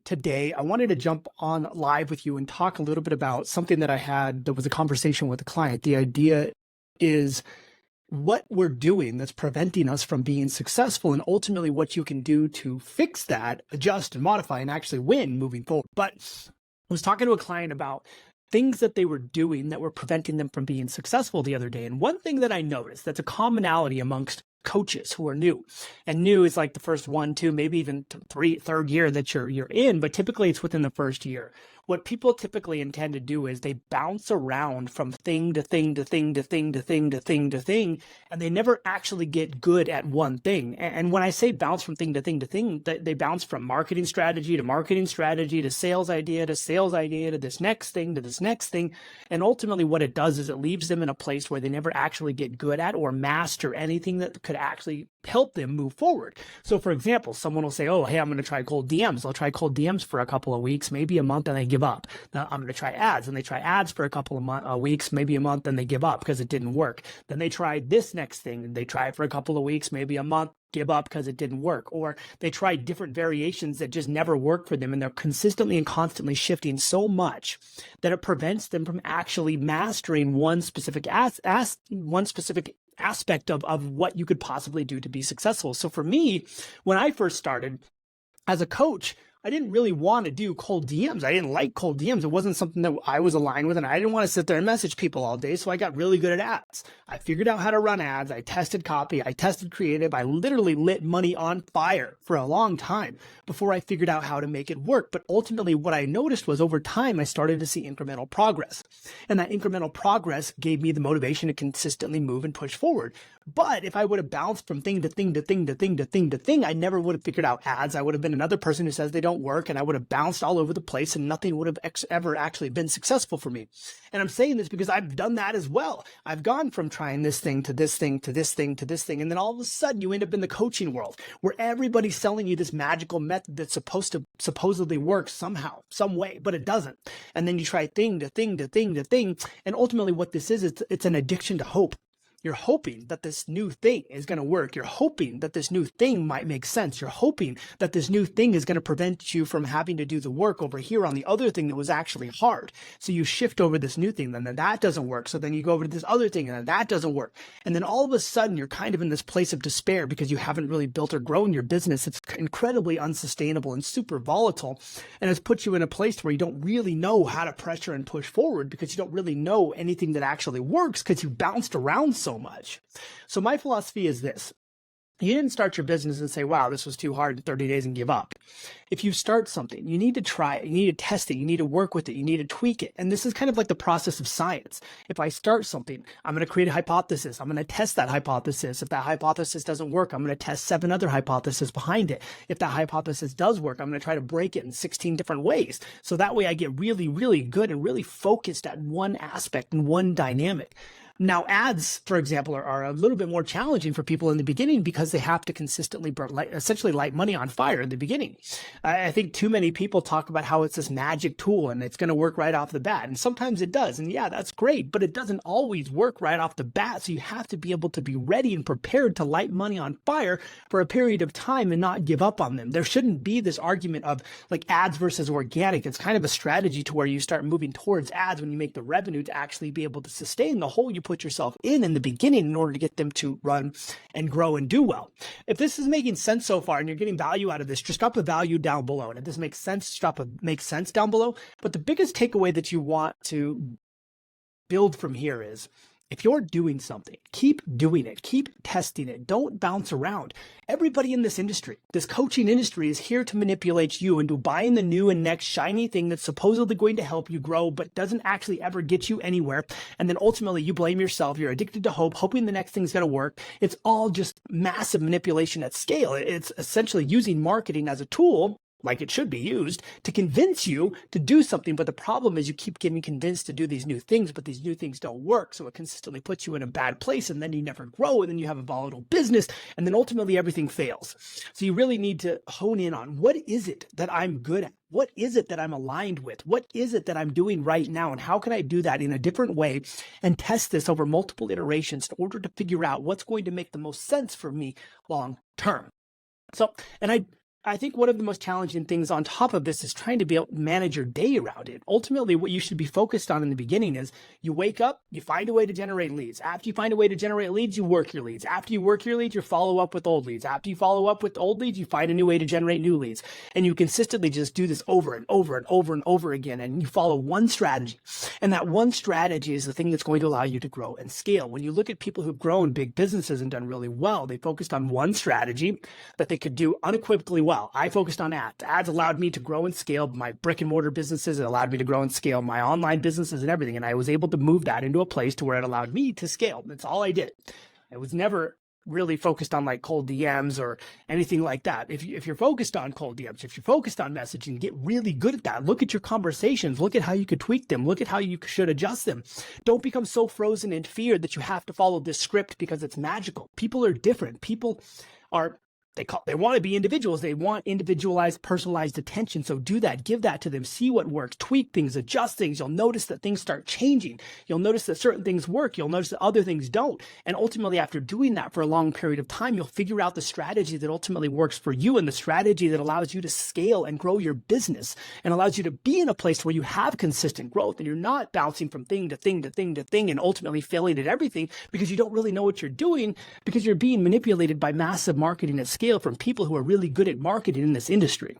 Today, I wanted to jump on live with you and talk a little bit about something that I had that was a conversation with a client. The idea is what we're doing that's preventing us from being successful, and ultimately what you can do to fix that, adjust and modify, and actually win moving forward. But I was talking to a client about things that they were doing that were preventing them from being successful the other day. And one thing that I noticed that's a commonality amongst coaches who are new, and new is like the first 1, 2, maybe even third year that you're in, but typically it's within the first year. What people typically intend to do is they bounce around from thing to thing to thing to thing to thing to thing to thing, and they never actually get good at one thing. And when I say bounce from thing to thing to thing, they bounce from marketing strategy to sales idea to this next thing to this next thing. And ultimately what it does is it leaves them in a place where they never actually get good at or master anything that could actually help them move forward. So for example, someone will say, oh, hey, I'm going to try cold DMs. I'll try cold DMs for a couple of weeks, maybe a month, and they give up. Now I'm going to try ads, and they try ads for a couple of weeks, maybe a month, and they give up because it didn't work. Then they try this next thing, and they try it for a couple of weeks, maybe a month, give up because it didn't work. Or they try different variations that just never work for them, and they're consistently and constantly shifting so much that it prevents them from actually mastering one specific aspect of what you could possibly do to be successful. So for me, when I first started as a coach, I didn't really want to do cold DMs. I didn't like cold DMs. It wasn't something that I was aligned with, and I didn't want to sit there and message people all day. So I got really good at ads. I figured out how to run ads. I tested copy. I tested creative. I literally lit money on fire for a long time before I figured out how to make it work. But ultimately what I noticed was over time, I started to see incremental progress. And that incremental progress gave me the motivation to consistently move and push forward. But if I would have bounced from thing to thing to thing to thing to thing to thing, I never would have figured out ads. I would have been another person who says they don't work, and I would have bounced all over the place, and nothing would have ever actually been successful for me. And I'm saying this because I've done that as well. I've gone from trying this thing to this thing to this thing to this thing, and then all of a sudden you end up in the coaching world where everybody's selling you this magical method that's supposed to supposedly work somehow, some way, but it doesn't. And then you try thing to thing to thing to thing, and ultimately what this is, it's an addiction to hope. You're hoping that this new thing is going to work. You're hoping that this new thing might make sense. You're hoping that this new thing is going to prevent you from having to do the work over here on the other thing that was actually hard. So you shift over this new thing, then that doesn't work. So then you go over to this other thing, and then that doesn't work. And then all of a sudden you're kind of in this place of despair because you haven't really built or grown your business. It's incredibly unsustainable and super volatile. And it's put you in a place where you don't really know how to pressure and push forward because you don't really know anything that actually works because you bounced around so much. So my philosophy is this. You didn't start your business and say, wow, this was too hard in 30 days and give up. If you start something, you need to try it. You need to test it. You need to work with it. You need to tweak it. And this is kind of like the process of science. If I start something, I'm going to create a hypothesis. I'm going to test that hypothesis. If that hypothesis doesn't work, I'm going to test 7 other hypotheses behind it. If that hypothesis does work, I'm going to try to break it in 16 different ways. So that way I get really, really good and really focused at one aspect and one dynamic. Now, ads, for example, are a little bit more challenging for people in the beginning because they have to consistently essentially light money on fire in the beginning. I think too many people talk about how it's this magic tool and it's going to work right off the bat. And sometimes it does. And yeah, that's great, but it doesn't always work right off the bat. So you have to be able to be ready and prepared to light money on fire for a period of time and not give up on them. There shouldn't be this argument of like ads versus organic. It's kind of a strategy to where you start moving towards ads when you make the revenue to actually be able to sustain the hole you put yourself in the beginning in order to get them to run and grow and do well. If this is making sense so far and you're getting value out of this, just drop a value down below. And if this makes sense, drop a makes sense down below. But the biggest takeaway that you want to build from here is if you're doing something, keep doing it, keep testing it. Don't bounce around. Everybody in this industry, this coaching industry, is here to manipulate you into buying the new and next shiny thing that's supposedly going to help you grow, but doesn't actually ever get you anywhere. And then ultimately you blame yourself. You're addicted to hope, hoping the next thing's going to work. It's all just massive manipulation at scale. It's essentially using marketing as a tool, like it should be used, to convince you to do something. But the problem is you keep getting convinced to do these new things, but these new things don't work. So it consistently puts you in a bad place, and then you never grow, and then you have a volatile business, and then ultimately everything fails. So you really need to hone in on what is it that I'm good at? What is it that I'm aligned with? What is it that I'm doing right now? And how can I do that in a different way and test this over multiple iterations in order to figure out what's going to make the most sense for me long term? So, and I I think one of the most challenging things on top of this is trying to be able to manage your day around it. Ultimately, what you should be focused on in the beginning is you wake up, you find a way to generate leads. After you find a way to generate leads, you work your leads. After you work your leads, you follow up with old leads. After you follow up with old leads, you find a new way to generate new leads. And you consistently just do this over and over and over and over again. And you follow one strategy. And that one strategy is the thing that's going to allow you to grow and scale. When you look at people who've grown big businesses and done really well, they focused on one strategy that they could do unequivocally well. I focused on ads. Ads allowed me to grow and scale my brick and mortar businesses. It allowed me to grow and scale my online businesses and everything. And I was able to move that into a place to where it allowed me to scale. That's all I did. I was never really focused on like cold DMs or anything like that. If you're focused on cold DMs, if you're focused on messaging, get really good at that. Look at your conversations. Look at how you could tweak them. Look at how you should adjust them. Don't become so frozen in fear that you have to follow this script because it's magical. People are different. People are they want to be individuals. They want individualized, personalized attention. So do that. Give that to them. See what works. Tweak things. Adjust things. You'll notice that things start changing. You'll notice that certain things work. You'll notice that other things don't. And ultimately, after doing that for a long period of time, you'll figure out the strategy that ultimately works for you and the strategy that allows you to scale and grow your business and allows you to be in a place where you have consistent growth and you're not bouncing from thing to thing to thing to thing and ultimately failing at everything because you don't really know what you're doing because you're being manipulated by massive marketing at scale from people who are really good at marketing in this industry.